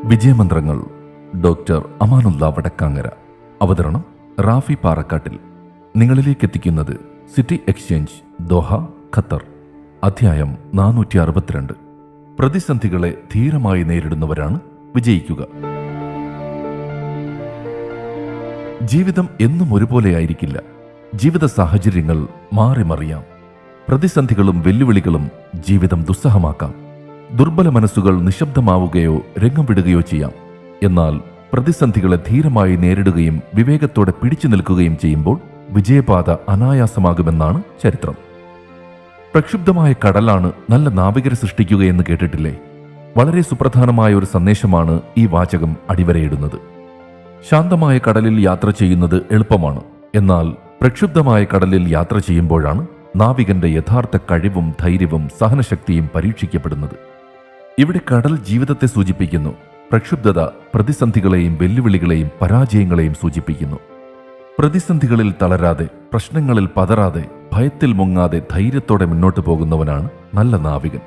വിജയമന്ത്രങ്ങൾ. Doctor Amanullah Vadakkangara. അവതരണം റാഫി പാറക്കാട്ടിൽ. നിങ്ങളിലേക്ക് എത്തിക്കുന്നത് സിറ്റി എക്സ്ചേഞ്ച്, ദോഹ, ഖത്തർ. അധ്യായം 462. പ്രതിസന്ധികളെ ധീരമായി നേരിടുന്നവരാണ് വിജയിക്കുക. ജീവിതം എന്നും ഒരുപോലെയായിരിക്കില്ല. ജീവിത സാഹചര്യങ്ങൾ മാറി മറിയാം. പ്രതിസന്ധികളും വെല്ലുവിളികളും ജീവിതം ദുസ്സഹമാക്കാം. ദുർബല മനസ്സുകൾ നിശബ്ദമാവുകയോ രംഗം വിടുകയോ ചെയ്യാം. എന്നാൽ പ്രതിസന്ധികളെ ധീരമായി നേരിടുകയും വിവേകത്തോടെ പിടിച്ചു നിൽക്കുകയും ചെയ്യുമ്പോൾ വിജയപാത അനായാസമാകുമെന്നാണ് ചരിത്രം. പ്രക്ഷുബ്ധമായ കടലാണ് നല്ല നാവികരെ സൃഷ്ടിക്കുകയെന്ന് കേട്ടിട്ടില്ലേ? വളരെ സുപ്രധാനമായ ഒരു സന്ദേശമാണ് ഈ വാചകം അടിവരയിടുന്നത്. ശാന്തമായ കടലിൽ യാത്ര ചെയ്യുന്നത് എളുപ്പമാണ്. എന്നാൽ പ്രക്ഷുബ്ധമായ കടലിൽ യാത്ര ചെയ്യുമ്പോഴാണ് നാവികന്റെ യഥാർത്ഥ കഴിവും ധൈര്യവും സഹനശക്തിയും പരീക്ഷിക്കപ്പെടുന്നത്. ഇവിടെ കടൽ ജീവിതത്തെ സൂചിപ്പിക്കുന്നു. പ്രക്ഷുബ്ധത പ്രതിസന്ധികളെയും വെല്ലുവിളികളെയും പരാജയങ്ങളെയും സൂചിപ്പിക്കുന്നു. പ്രതിസന്ധികളിൽ തളരാതെ, പ്രശ്നങ്ങളിൽ പതറാതെ, ഭയത്തിൽ മുങ്ങാതെ ധൈര്യത്തോടെ മുന്നോട്ട് പോകുന്നവനാണ് നല്ല നാവികൻ.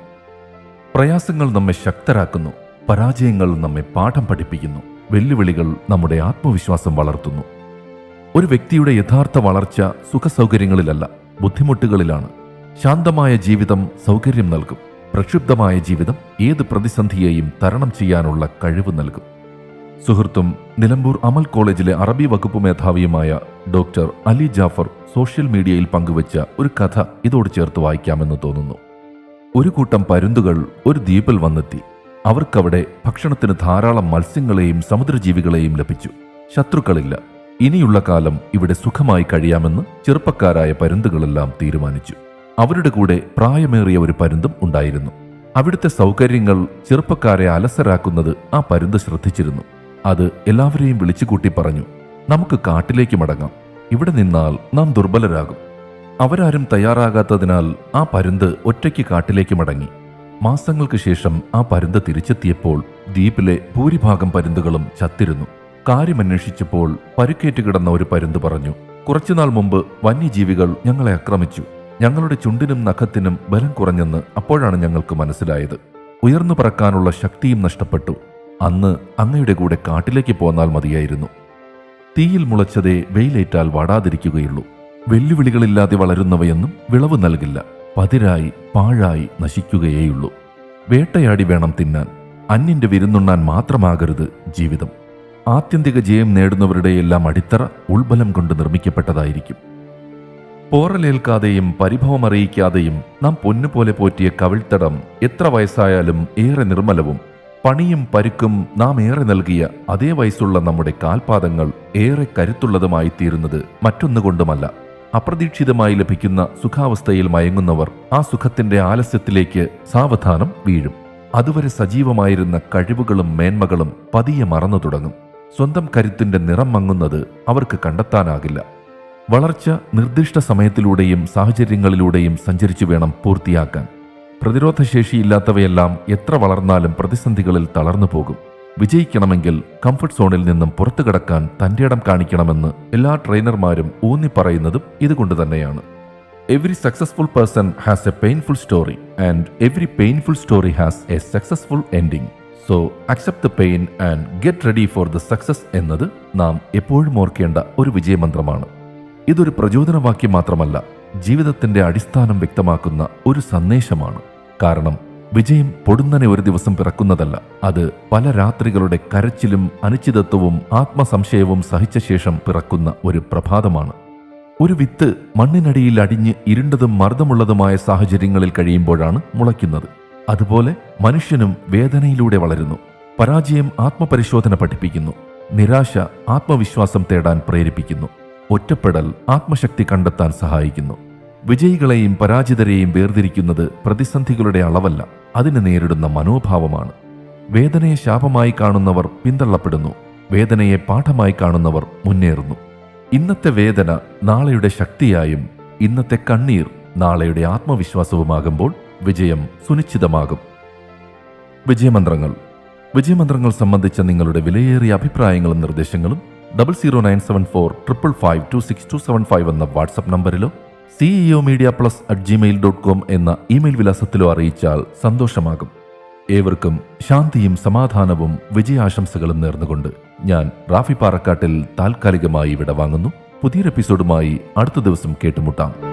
പ്രയാസങ്ങൾ നമ്മെ ശക്തരാക്കുന്നു. പരാജയങ്ങൾ നമ്മെ പാഠം പഠിപ്പിക്കുന്നു. വെല്ലുവിളികൾ നമ്മുടെ ആത്മവിശ്വാസം വളർത്തുന്നു. ഒരു വ്യക്തിയുടെ യഥാർത്ഥ വളർച്ച സുഖസൗകര്യങ്ങളിലല്ല, ബുദ്ധിമുട്ടുകളിലാണ്. ശാന്തമായ ജീവിതം സൗകര്യം നൽകും. പ്രക്ഷുബ്ധമായ ജീവിതം ഏത് പ്രതിസന്ധിയെയും തരണം ചെയ്യാനുള്ള കഴിവ് നൽകും. സുഹൃത്തും നിലമ്പൂർ അമൽ കോളേജിലെ അറബി വകുപ്പ് മേധാവിയുമായ ഡോക്ടർ അലി ജാഫർ സോഷ്യൽ മീഡിയയിൽ പങ്കുവച്ച ഒരു കഥ ഇതോട് ചേർത്ത് വായിക്കാമെന്ന് തോന്നുന്നു. ഒരു കൂട്ടം പരുന്തുകൾ ഒരു ദ്വീപിൽ വന്നെത്തി. അവർക്കവിടെ ഭക്ഷണത്തിന് ധാരാളം മത്സ്യങ്ങളെയും സമുദ്രജീവികളെയും ലഭിച്ചു. ശത്രുക്കളില്ല. ഇനിയുള്ള കാലം ഇവിടെ സുഖമായി കഴിയാമെന്ന് ചെറുപ്പക്കാരായ പരുന്തുകളെല്ലാം തീരുമാനിച്ചു. അവരുടെ കൂടെ പ്രായമേറിയ ഒരു പരുന്തും ഉണ്ടായിരുന്നു. അവിടുത്തെ സൗകര്യങ്ങൾ ചെറുപ്പക്കാരെ അലസരാക്കുന്നത് ആ പരുന്ത് ശ്രദ്ധിച്ചിരുന്നു. അത് എല്ലാവരെയും വിളിച്ചുകൂട്ടി പറഞ്ഞു, നമുക്ക് കാട്ടിലേക്ക് മടങ്ങാം. ഇവിടെ നിന്നാൽ നാം ദുർബലരാകും. അവരാരും തയ്യാറാകാത്തതിനാൽ ആ പരുന്ത് ഒറ്റയ്ക്ക് കാട്ടിലേക്ക് മടങ്ങി. മാസങ്ങൾക്ക് ശേഷം ആ പരുന്ത് തിരിച്ചെത്തിയപ്പോൾ ദ്വീപിലെ ഭൂരിഭാഗം പരുന്തുകളും ചത്തിരുന്നു. കാര്യമന്വേഷിച്ചപ്പോൾ പരുക്കേറ്റ് കിടന്ന ഒരു പരുന്ത് പറഞ്ഞു, കുറച്ചുനാൾ മുമ്പ് വന്യജീവികൾ ഞങ്ങളെ ആക്രമിച്ചു. ഞങ്ങളുടെ ചുണ്ടിനും നഖത്തിനും ബലം കുറഞ്ഞെന്ന് അപ്പോഴാണ് ഞങ്ങൾക്ക് മനസ്സിലായത്. ഉയർന്നു പറക്കാനുള്ള ശക്തിയും നഷ്ടപ്പെട്ടു. അന്ന് അങ്ങയുടെ കൂടെ കാട്ടിലേക്ക് പോന്നാൽ മതിയായിരുന്നു. തീയിൽ മുളച്ചതേ വെയിലേറ്റാൽ വാടാതിരിക്കുകയുള്ളൂ. വെല്ലുവിളികളില്ലാതെ വളരുന്നവയൊന്നും വിളവ് നൽകില്ല. പതിരായി പാഴായി നശിക്കുകയേയുള്ളൂ. വേട്ടയാടി വേണം തിന്നാൻ. അന്യന്റെ വിരുന്നുണ്ണാൻ മാത്രമാകരുത് ജീവിതം. ആത്യന്തിക ജയം നേടുന്നവരുടെയെല്ലാം അടിത്തറ ഉൾബലം കൊണ്ട് നിർമ്മിക്കപ്പെട്ടതായിരിക്കും. പോറലേൽക്കാതെയും പരിഭവമറിയിക്കാതെയും നാം പൊന്നുപോലെ പോറ്റിയ കവിൾത്തടം എത്ര വയസ്സായാലും ഏറെ നിർമ്മലവും, പണിയും പരുക്കും നാം ഏറെ നൽകിയ അതേ വയസ്സുള്ള നമ്മുടെ കാൽപാദങ്ങൾ ഏറെ കരുത്തുള്ളതുമായി തീരുന്നത് മറ്റൊന്നുകൊണ്ടുമല്ല. അപ്രതീക്ഷിതമായി ലഭിക്കുന്ന സുഖാവസ്ഥയിൽ മയങ്ങുന്നവർ ആ സുഖത്തിന്റെ ആലസ്യത്തിലേക്ക് സാവധാനം വീഴും. അതുവരെ സജീവമായിരുന്ന കഴിവുകളും മേന്മകളും പതിയെ മറന്നു തുടങ്ങും. സ്വന്തം കരുത്തിന്റെ നിറം മങ്ങുന്നത് അവർക്ക് കണ്ടെത്താനാകില്ല. വളർച്ച നിർദ്ദിഷ്ട സമയത്തിലൂടെയും സാഹചര്യങ്ങളിലൂടെയും സഞ്ചരിച്ചു വേണം പൂർത്തിയാക്കാൻ. പ്രതിരോധശേഷിയില്ലാത്തവയെല്ലാം എത്ര വളർന്നാലും പ്രതിസന്ധികളിൽ തളർന്നു പോകും. വിജയിക്കണമെങ്കിൽ കംഫർട്ട് സോണിൽ നിന്നും പുറത്തു കടക്കാൻ തന്റെ ഇടം കാണിക്കണമെന്ന് എല്ലാ ട്രെയിനർമാരും ഊന്നി പറയുന്നതും ഇതുകൊണ്ട് തന്നെയാണ്. Every successful person has A painful story and every painful story has A successful ending. So accept the pain and get ready for the success എന്നത് നാം എപ്പോഴും ഓർക്കേണ്ട ഒരു വിജയമന്ത്രമാണ്. ഇതൊരു പ്രചോദനവാക്യം മാത്രമല്ല, ജീവിതത്തിന്റെ അടിസ്ഥാനം വ്യക്തമാക്കുന്ന ഒരു സന്ദേശമാണ്. കാരണം വിജയം പൊടുന്നനെ ഒരു ദിവസം പിറക്കുന്നതല്ല. അത് പല രാത്രികളുടെ കരച്ചിലും അനിശ്ചിതത്വവും ആത്മസംശയവും സഹിച്ച ശേഷം പിറക്കുന്ന ഒരു പ്രഭാതമാണ്. ഒരു വിത്ത് മണ്ണിനടിയിൽ അടിഞ്ഞ് ഇരുണ്ടതും മർദ്ദമുള്ളതുമായ സാഹചര്യങ്ങളിൽ കഴിയുമ്പോഴാണ് മുളയ്ക്കുന്നത്. അതുപോലെ മനുഷ്യനും വേദനയിലൂടെ വളരുന്നു. പരാജയം ആത്മപരിശോധന പഠിപ്പിക്കുന്നു. നിരാശ ആത്മവിശ്വാസം തേടാൻ പ്രേരിപ്പിക്കുന്നു. ഒറ്റപ്പെടൽ ആത്മശക്തി കണ്ടെത്താൻ സഹായിക്കുന്നു. വിജയികളെയും പരാജിതരെയും വേർതിരിക്കുന്നത് പ്രതിസന്ധികളുടെ അളവല്ല, അതിനെ നേരിടുന്ന മനോഭാവമാണ്. വേദനയെ ശാപമായി കാണുന്നവർ പിന്തള്ളപ്പെടുന്നു. വേദനയെ പാഠമായി കാണുന്നവർ മുന്നേറുന്നു. ഇന്നത്തെ വേദന നാളെയുടെ ശക്തിയായും ഇന്നത്തെ കണ്ണീർ നാളെയുടെ ആത്മവിശ്വാസവുമാകുമ്പോൾ വിജയം സുനിശ്ചിതമാകും. വിജയമന്ത്രങ്ങൾ. വിജയമന്ത്രങ്ങൾ സംബന്ധിച്ച നിങ്ങളുടെ വിലയേറിയ അഭിപ്രായങ്ങളും നിർദ്ദേശങ്ങളും 00974552625 എന്ന വാട്സപ്പ് നമ്പറിലോ ceomedia+@gmail.com എന്ന ഇമെയിൽ വിലാസത്തിലോ അറിയിച്ചാൽ സന്തോഷമാകും. ഏവർക്കും ശാന്തിയും സമാധാനവും വിജയാശംസകളും നേർന്നുകൊണ്ട് ഞാൻ റാഫി പാറക്കാട്ടിൽ താൽക്കാലികമായി വിടവാങ്ങുന്നു. പുതിയൊരു എപ്പിസോഡുമായി അടുത്ത ദിവസം കേട്ടുമുട്ടാം.